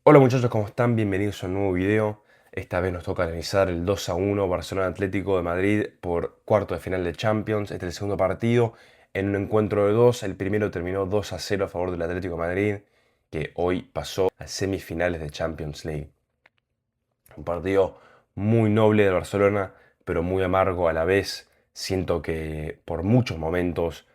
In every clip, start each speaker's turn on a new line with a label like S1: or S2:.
S1: Hola muchachos, ¿cómo están? Bienvenidos a un nuevo video. Esta vez nos toca analizar el 2-1 Barcelona Atlético de Madrid por cuarto de final de Champions. Este es el segundo partido en un encuentro de dos. El primero terminó 2-0 a favor del Atlético de Madrid, que hoy pasó a semifinales de Champions League. Un partido muy noble de Barcelona, pero muy amargo a la vez. Siento que por muchos momentos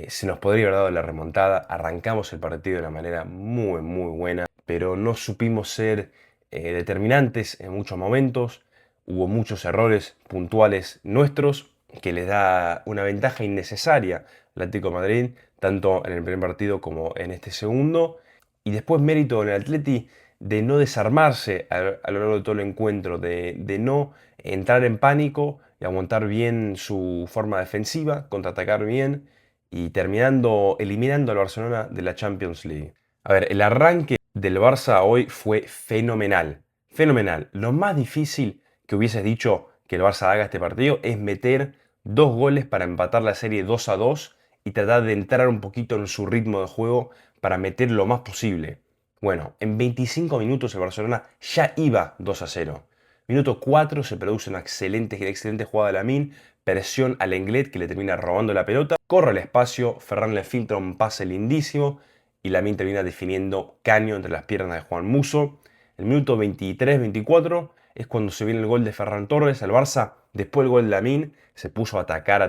S1: se nos podría haber dado la remontada. Arrancamos el partido de una manera muy buena, pero no supimos ser determinantes en muchos momentos. Hubo muchos errores puntuales nuestros que les da una ventaja innecesaria al Atlético de Madrid, tanto en el primer partido como en este segundo. Y después mérito en el Atleti de no desarmarse a lo largo de todo el encuentro, de no entrar en pánico y aguantar bien su forma defensiva, contraatacar bien y terminando eliminando al Barcelona de la Champions League. A ver, el arranque del Barça hoy fue fenomenal, fenomenal. Lo más difícil que hubieses dicho que el Barça haga este partido es meter dos goles para empatar la serie 2-2 y tratar de entrar un poquito en su ritmo de juego para meter lo más posible. Bueno, en 25 minutos el Barcelona ya iba 2-0. Minuto 4 se produce una excelente jugada de Lamine, presión al Lenglet que le termina robando la pelota, corre al espacio, Ferran le filtra un pase lindísimo y Lamine termina definiendo caño entre las piernas de Juan Musso. El minuto 23-24 es cuando se viene el gol de Ferran Torres al Barça. Después del gol de Lamine se puso a atacar.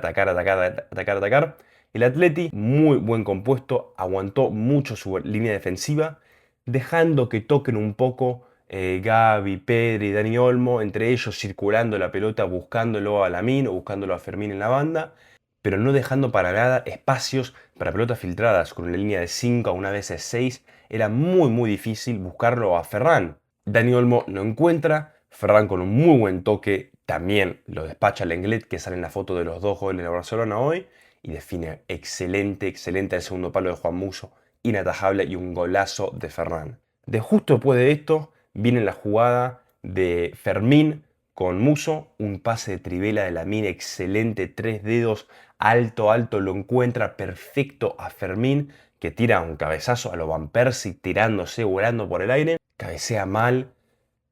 S1: El Atleti, muy buen compuesto, aguantó mucho su línea defensiva, dejando que toquen un poco Gavi, Pedri y Dani Olmo, entre ellos circulando la pelota, buscándolo a Lamine o buscándolo a Fermín en la banda, pero no dejando para nada espacios para pelotas filtradas. Con una línea de 5 a una vez 6 era muy difícil buscarlo a Ferran. Dani Olmo no encuentra, Ferran con un muy buen toque también lo despacha al Lenglet, que sale en la foto de los dos goles de Barcelona hoy, y define excelente el segundo palo de Juan Musso, inatajable y un golazo de Ferran. De justo después de esto viene la jugada de Fermín con Musso, un pase de Trivela de Lamine excelente, tres dedos, alto, lo encuentra perfecto a Fermín, que tira un cabezazo a lo Van Persie, tirándose, volando por el aire, cabecea mal,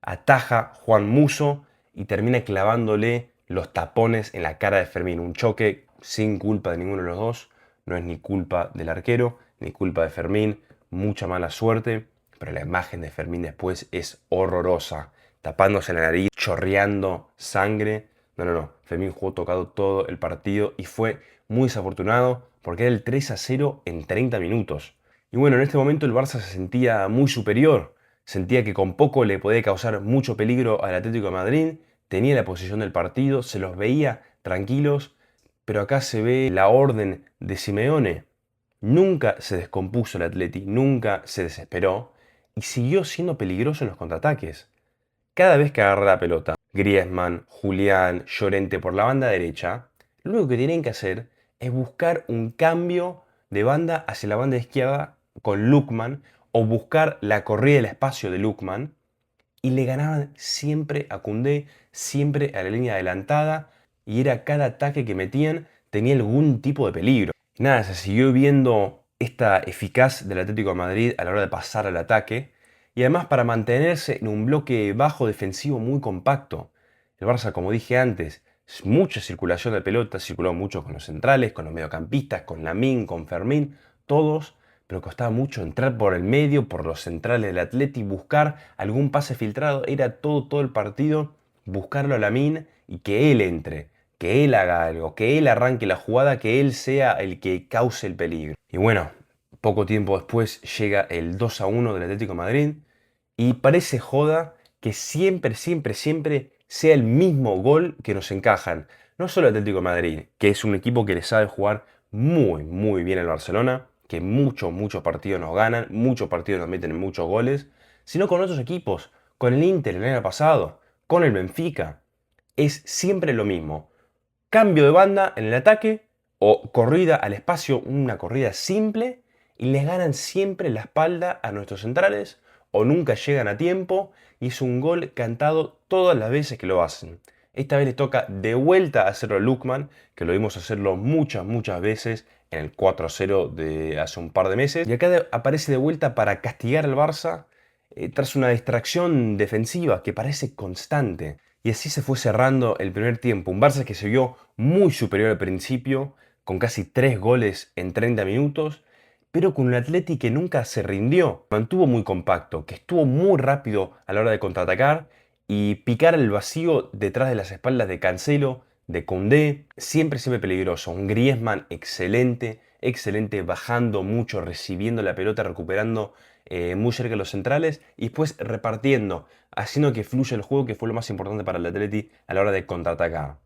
S1: ataja Juan Musso y termina clavándole los tapones en la cara de Fermín. Un choque sin culpa de ninguno de los dos. No es ni culpa del arquero, ni culpa de Fermín. Mucha mala suerte. Pero la imagen de Fermín después es horrorosa. Tapándose la nariz, chorreando sangre. No. Fermín jugó tocado todo el partido y fue muy desafortunado porque era el 3-0 en 30 minutos. Y bueno, en este momento el Barça se sentía muy superior. Sentía que con poco le podía causar mucho peligro al Atlético de Madrid, tenía la posición del partido, se los veía tranquilos, pero acá se ve la orden de Simeone. Nunca se descompuso el Atleti, nunca se desesperó y siguió siendo peligroso en los contraataques. Cada vez que agarra la pelota, Griezmann, Julián, Llorente por la banda derecha, lo único que tienen que hacer es buscar un cambio de banda hacia la banda izquierda con Lookman o buscar la corrida del espacio de Lookman y le ganaban siempre a Koundé, siempre a la línea adelantada y era cada ataque que metían tenía algún tipo de peligro. Nada, se siguió viendo esta eficaz del Atlético de Madrid a la hora de pasar al ataque y además para mantenerse en un bloque bajo defensivo muy compacto. El Barça, como dije antes, mucha circulación de pelota, circuló mucho con los centrales, con los mediocampistas, con Lamine, con Fermín, todos, pero costaba mucho entrar por el medio, por los centrales del Atleti, buscar algún pase filtrado, era todo el partido, buscarlo a Lamine y que él entre, que él haga algo, que él arranque la jugada, que él sea el que cause el peligro. Y bueno, poco tiempo después llega el 2-1 del Atlético de Madrid y parece joda que siempre sea el mismo gol que nos encajan. No solo el Atlético de Madrid, que es un equipo que le sabe jugar muy bien al Barcelona, que muchos partidos nos ganan, muchos partidos nos meten en muchos goles, sino con otros equipos, con el Inter el año pasado, con el Benfica. Es siempre lo mismo. Cambio de banda en el ataque o corrida al espacio, una corrida simple, y les ganan siempre la espalda a nuestros centrales o nunca llegan a tiempo y es un gol cantado todas las veces que lo hacen. Esta vez les toca de vuelta hacerlo a Lookman, que lo vimos hacerlo muchas veces en el 4-0 de hace un par de meses. Y acá aparece de vuelta para castigar al Barça tras una distracción defensiva que parece constante. Y así se fue cerrando el primer tiempo. Un Barça que se vio muy superior al principio, con casi 3 goles en 30 minutos, pero con un Atleti que nunca se rindió. Mantuvo muy compacto, que estuvo muy rápido a la hora de contraatacar y picar el vacío detrás de las espaldas de Cancelo, de Koundé, siempre, siempre peligroso. Un Griezmann excelente, excelente, bajando mucho, recibiendo la pelota, recuperando muy cerca de los centrales y después repartiendo, haciendo que fluya el juego, que fue lo más importante para el Atleti a la hora de contraatacar.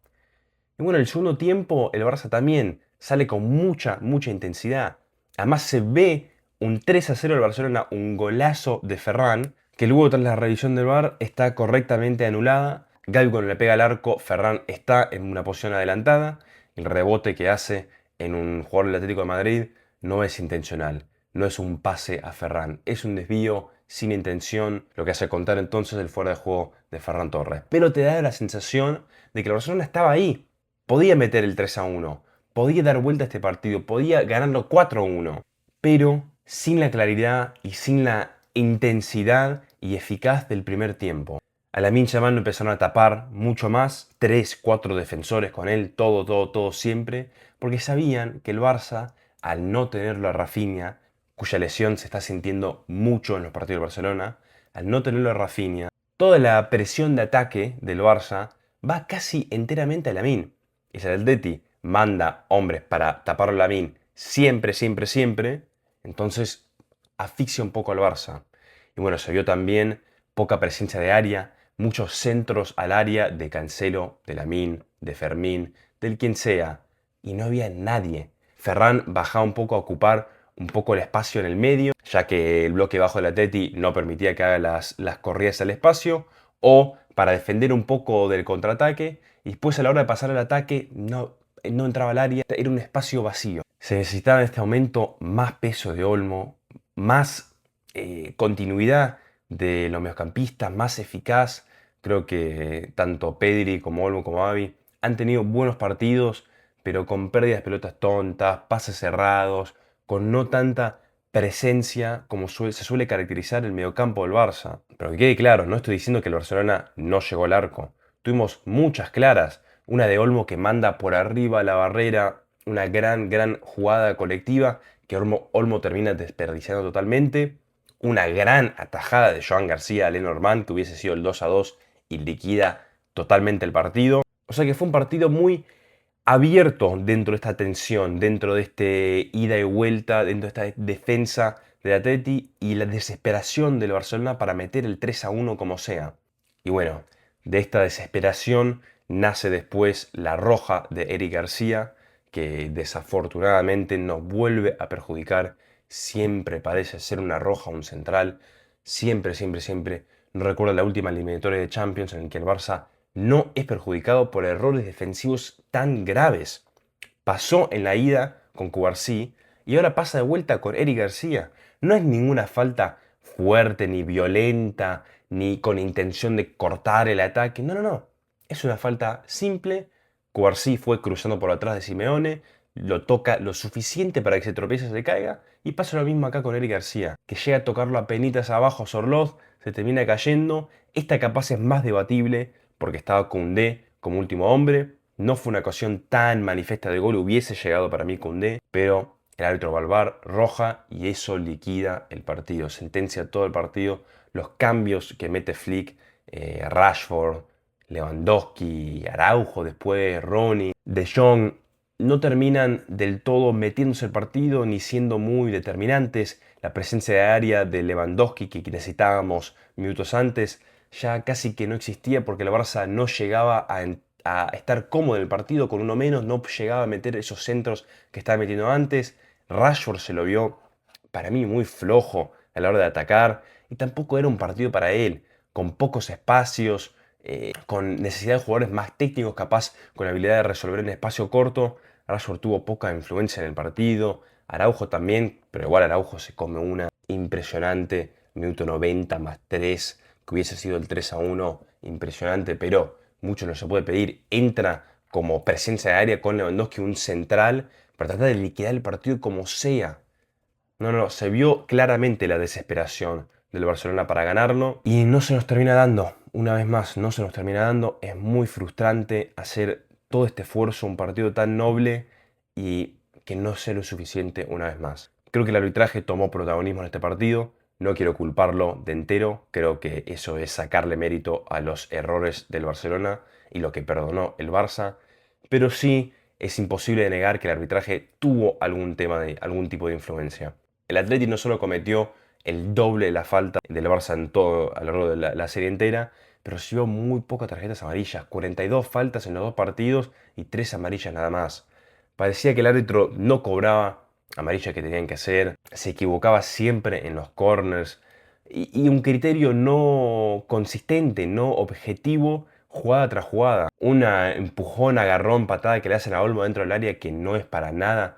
S1: Y bueno, el segundo tiempo el Barça también sale con mucha, mucha intensidad. Además se ve un 3-0 del Barcelona, un golazo de Ferran, que luego tras la revisión del VAR está correctamente anulada. Gavi cuando le pega al arco, Ferran está en una posición adelantada. El rebote que hace en un jugador del Atlético de Madrid no es intencional, no es un pase a Ferran, es un desvío sin intención, lo que hace contar entonces el fuera de juego de Ferran Torres. Pero te da la sensación de que el Barcelona estaba ahí, podía meter el 3-1, podía dar vuelta a este partido, podía ganarlo 4-1, pero sin la claridad y sin la intensidad y eficaz del primer tiempo. A Lamine Yamal lo empezaron a tapar mucho más, 3, 4 defensores con él, todo, todo, todo siempre, porque sabían que el Barça, al no tenerlo a Rafinha, cuya lesión se está sintiendo mucho en los partidos del Barcelona, al no tenerlo a Rafinha, toda la presión de ataque del Barça va casi enteramente a Lamine. Y si el Atleti manda hombres para tapar a Lamine siempre, siempre, siempre, entonces asfixia un poco al Barça. Y bueno, se vio también poca presencia de área, muchos centros al área de Cancelo, de Lamine, de Fermín, del quien sea. Y no había nadie. Ferran bajaba un poco a ocupar un poco el espacio en el medio, ya que el bloque bajo del Atleti no permitía que haga las corridas al espacio, o para defender un poco del contraataque, y después a la hora de pasar al ataque no entraba al área, era un espacio vacío. Se necesitaba en este momento más peso de Olmo, más continuidad de los mediocampistas, más eficaz. Creo que tanto Pedri como Olmo como Avi han tenido buenos partidos, pero con pérdidas de pelotas tontas, pases cerrados, con no tanta presencia como se suele caracterizar el mediocampo del Barça. Pero que quede claro, no estoy diciendo que el Barcelona no llegó al arco. Tuvimos muchas claras. Una de Olmo que manda por arriba la barrera, una gran, gran jugada colectiva que Olmo termina desperdiciando totalmente. Una gran atajada de Joan García a Lenormand que hubiese sido el 2-2 y liquida totalmente el partido. O sea que fue un partido muy abierto dentro de esta tensión, dentro de este ida y vuelta, dentro de esta defensa del Atleti y la desesperación del Barcelona para meter el 3-1 como sea. Y bueno, de esta desesperación nace después la roja de Eric García, que desafortunadamente nos vuelve a perjudicar. Siempre parece ser una roja, un central. Siempre, siempre, siempre. No recuerdo la última eliminatoria de Champions en la que el Barça no es perjudicado por errores defensivos tan graves. Pasó en la ida con Cubarsí y ahora pasa de vuelta con Eric García. No es ninguna falta fuerte, ni violenta, ni con intención de cortar el ataque. No, no, no. Es una falta simple. Cubarsí fue cruzando por atrás de Simeone, lo toca lo suficiente para que se tropiece, se caiga, y pasa lo mismo acá con Eric García, que llega a tocarlo a penitas abajo a Sorloz, se termina cayendo. Esta capaz es más debatible porque estaba Koundé como último hombre. No fue una ocasión tan manifiesta de gol, hubiese llegado para mí Koundé, pero el árbitro va al VAR, roja, y eso liquida el partido, sentencia todo el partido. Los cambios que mete Flick, Rashford, Lewandowski, Araujo después, Ronnie, De Jong, no terminan del todo metiéndose el partido ni siendo muy determinantes. La presencia de área de Lewandowski que necesitábamos minutos antes ya casi que no existía porque el Barça no llegaba a estar cómodo en el partido con uno menos, no llegaba a meter esos centros que estaba metiendo antes. Rashford se lo vio para mí muy flojo a la hora de atacar y tampoco era un partido para él, con pocos espacios, con necesidad de jugadores más técnicos, capaz con la habilidad de resolver en espacio corto. Rashford tuvo poca influencia en el partido, Araujo también, pero igual Araujo se come una impresionante, minuto 90 más 3, que hubiese sido el 3-1, impresionante, pero mucho no se puede pedir. Entra como presencia de área con Lewandowski, un central, para tratar de liquidar el partido como sea. No, no, se vio claramente la desesperación del Barcelona para ganarlo y no se nos termina dando, una vez más, no se nos termina dando. Es muy frustrante hacer todo este esfuerzo, un partido tan noble y que no sea lo suficiente una vez más. Creo que el arbitraje tomó protagonismo en este partido, no quiero culparlo de entero, creo que eso es sacarle mérito a los errores del Barcelona y lo que perdonó el Barça, pero sí es imposible de negar que el arbitraje tuvo algún tipo de influencia. El Atleti no solo cometió el doble de la falta del Barça en todo a lo largo de la serie entera, pero recibió muy pocas tarjetas amarillas, 42 faltas en los dos partidos y 3 amarillas nada más. Parecía que el árbitro no cobraba amarillas que tenían que hacer, se equivocaba siempre en los corners y un criterio no consistente, no objetivo, jugada tras jugada. Una empujón, agarrón, patada que le hacen a Olmo dentro del área que no es para nada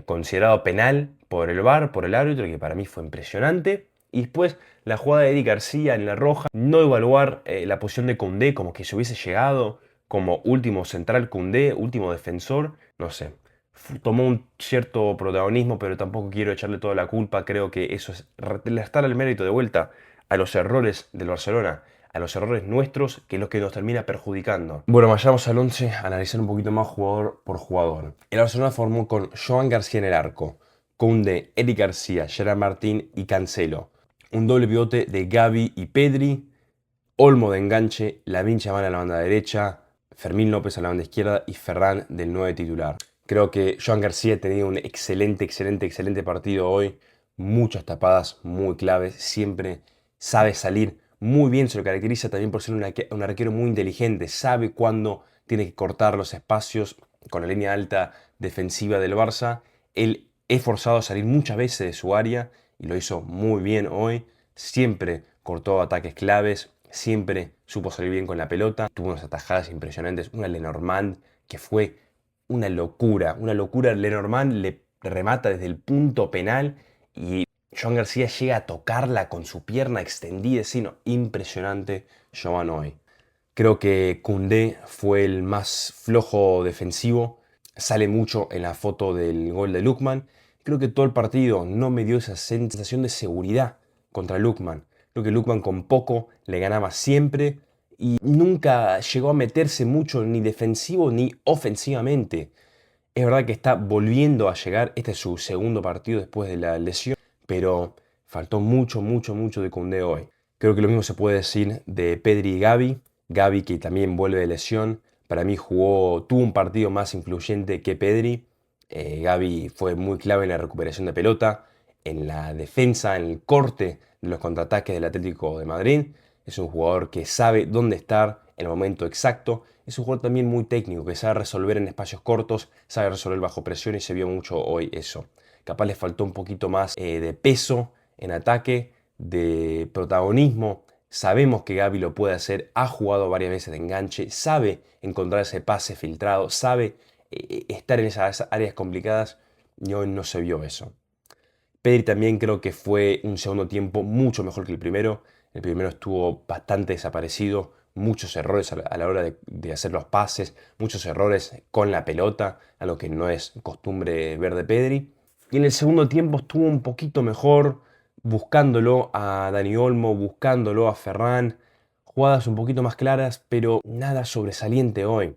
S1: considerado penal por el VAR, por el árbitro, que para mí fue impresionante. Y después la jugada de Eric García en la roja, no evaluar la posición de Koundé como que se hubiese llegado como último central Koundé, último defensor, no sé. Tomó un cierto protagonismo, pero tampoco quiero echarle toda la culpa. Creo que eso es restar el mérito de vuelta a los errores del Barcelona, a los errores nuestros, que es lo que nos termina perjudicando. Bueno, vayamos al 11 a analizar un poquito más jugador por jugador. El Barcelona formó con Joan García en el arco, Koundé, Eric García, Gerard Martín y Cancelo. Un doble pivote de Gavi y Pedri, Olmo de enganche, Lamine Yamal a la banda derecha, Fermín López a la banda izquierda y Ferran del 9 titular. Creo que Joan García ha tenido un excelente partido hoy. Muchas tapadas muy claves. Siempre sabe salir muy bien. Se lo caracteriza también por ser un arquero muy inteligente. Sabe cuándo tiene que cortar los espacios con la línea alta defensiva del Barça. Él es forzado a salir muchas veces de su área y lo hizo muy bien hoy. Siempre cortó ataques claves. Siempre supo salir bien con la pelota. Tuvo unas atajadas impresionantes. Una Lenormand que fue una locura, una locura. Lenormand le remata desde el punto penal y Joan García llega a tocarla con su pierna extendida. Sí, no, impresionante Joan hoy. Creo que Koundé fue el más flojo defensivo. Sale mucho en la foto del gol de Lookman. Creo que todo el partido no me dio esa sensación de seguridad contra Lookman. Creo que Lookman con poco le ganaba siempre y nunca llegó a meterse mucho ni defensivo ni ofensivamente. Es verdad que está volviendo a llegar, este es su segundo partido después de la lesión, pero faltó mucho de Koundé hoy. Creo que lo mismo se puede decir de Pedri y Gavi. Gavi, que también vuelve de lesión, para mí tuvo un partido más influyente que Pedri. Gavi fue muy clave en la recuperación de pelota, en la defensa, en el corte de los contraataques del Atlético de Madrid. Es un jugador que sabe dónde estar en el momento exacto. Es un jugador también muy técnico, que sabe resolver en espacios cortos, sabe resolver bajo presión y se vio mucho hoy eso. Capaz le faltó un poquito más de peso en ataque, de protagonismo. Sabemos que Gavi lo puede hacer, ha jugado varias veces de enganche, sabe encontrar ese pase filtrado, sabe estar en esas áreas complicadas y hoy no se vio eso. Pedri también creo que fue un segundo tiempo mucho mejor que el primero. El primero estuvo bastante desaparecido, muchos errores a la hora de hacer los pases, muchos errores con la pelota, algo que no es costumbre ver de Pedri. Y en el segundo tiempo estuvo un poquito mejor, buscándolo a Dani Olmo, buscándolo a Ferran. Jugadas un poquito más claras, pero nada sobresaliente hoy.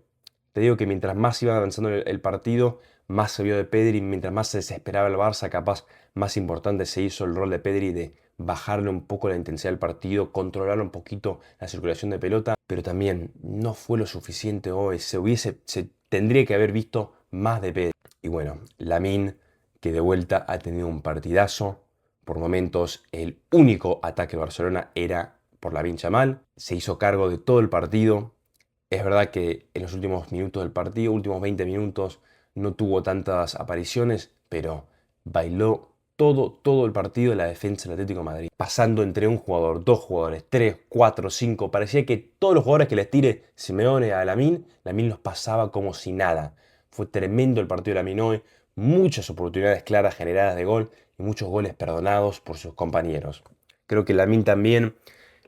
S1: Te digo que mientras más iba avanzando el partido, más se vio de Pedri, mientras más se desesperaba el Barça, capaz más importante se hizo el rol de Pedri de bajarle un poco la intensidad del partido, controlar un poquito la circulación de pelota, pero también no fue lo suficiente hoy. Se tendría que haber visto más de Pedri. Y bueno, Lamine, que de vuelta ha tenido un partidazo. Por momentos, el único ataque de Barcelona era por Lamine Yamal. Se hizo cargo de todo el partido. Es verdad que en los últimos minutos del partido, últimos 20 minutos, no tuvo tantas apariciones, pero bailó todo el partido de la defensa del Atlético de Madrid. Pasando entre un jugador, dos jugadores, tres, cuatro, cinco. Parecía que todos los jugadores que les tire Simeone a Lamine los pasaba como si nada. Fue tremendo el partido de Lamine hoy. Muchas oportunidades claras generadas de gol y muchos goles perdonados por sus compañeros. Creo que Lamine también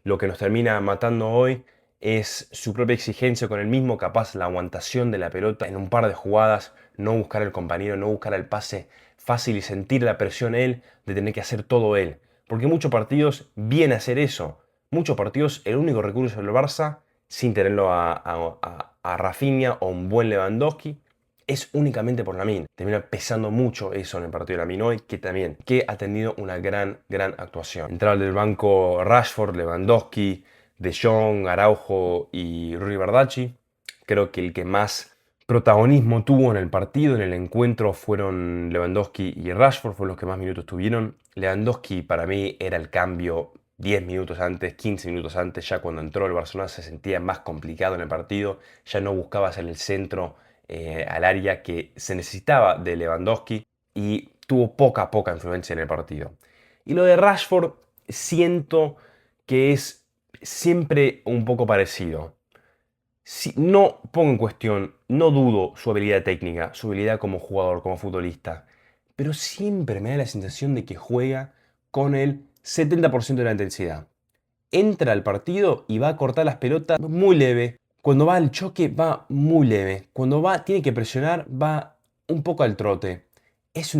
S1: lo que nos termina matando hoy es su propia exigencia con el mismo, capaz la aguantación de la pelota en un par de jugadas, no buscar al compañero, no buscar el pase fácil y sentir la presión él de tener que hacer todo él. Porque muchos partidos viene a hacer eso. Muchos partidos el único recurso del Barça, sin tenerlo a Rafinha o un buen Lewandowski, es únicamente por Lamine. Termina pesando mucho eso en el partido de Lamine hoy, que ha tenido una gran actuación. Entraron del banco Rashford, Lewandowski, De Jong, Araujo y Rui Bardacci. Creo que el que más protagonismo tuvo en el partido, en el encuentro, fueron Lewandowski y Rashford, fueron los que más minutos tuvieron. Lewandowski para mí era el cambio 10 minutos antes, 15 minutos antes, ya cuando entró el Barcelona se sentía más complicado en el partido, ya no buscaba hacer el centro al área que se necesitaba de Lewandowski y tuvo poca influencia en el partido. Y lo de Rashford siento que es siempre un poco parecido. Si, no pongo en cuestión, no dudo su habilidad técnica, su habilidad como jugador, como futbolista, pero siempre me da la sensación de que juega con el 70% de la intensidad. Entra al partido y va a cortar las pelotas muy leve. Cuando va al choque va muy leve. Cuando tiene que presionar va un poco al trote. Eso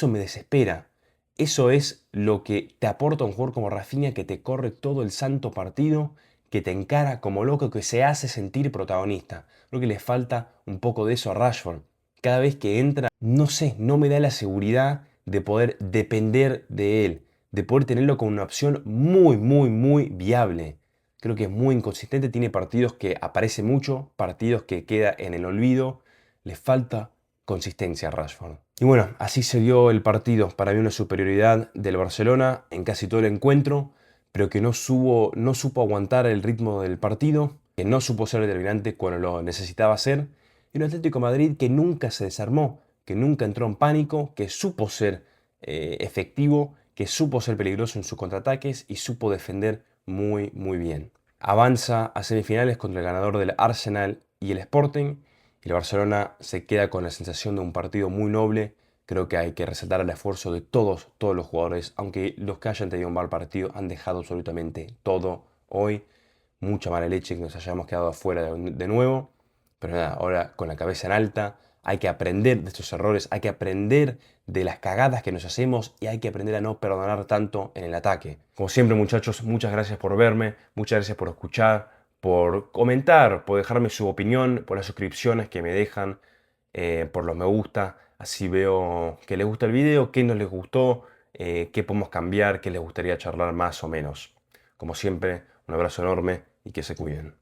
S1: me desespera. Eso es lo que te aporta un jugador como Rafinha, que te corre todo el santo partido, que te encara como loco, que se hace sentir protagonista. Creo que le falta un poco de eso a Rashford. Cada vez que entra, no sé, no me da la seguridad de poder depender de él, de poder tenerlo como una opción muy viable. Creo que es muy inconsistente, tiene partidos que aparece mucho, partidos que queda en el olvido. Le falta consistencia a Rashford. Y bueno, así se dio el partido. Para mí una superioridad del Barcelona en casi todo el encuentro, pero que no supo aguantar el ritmo del partido, que no supo ser determinante cuando lo necesitaba ser. Y un Atlético de Madrid que nunca se desarmó, que nunca entró en pánico, que supo ser efectivo, que supo ser peligroso en sus contraataques y supo defender muy bien. Avanza a semifinales contra el ganador del Arsenal y el Sporting. Y el Barcelona se queda con la sensación de un partido muy noble. Creo que hay que resaltar el esfuerzo de todos los jugadores, aunque los que hayan tenido un mal partido han dejado absolutamente todo hoy. Mucha mala leche que nos hayamos quedado afuera de nuevo. Pero nada, ahora con la cabeza en alta, hay que aprender de estos errores, hay que aprender de las cagadas que nos hacemos y hay que aprender a no perdonar tanto en el ataque. Como siempre, muchachos, muchas gracias por verme, muchas gracias por escuchar, por comentar, por dejarme su opinión, por las suscripciones que me dejan, por los me gusta. Así veo que les gusta el video, qué no les gustó, qué podemos cambiar, qué les gustaría charlar más o menos. Como siempre, un abrazo enorme y que se cuiden.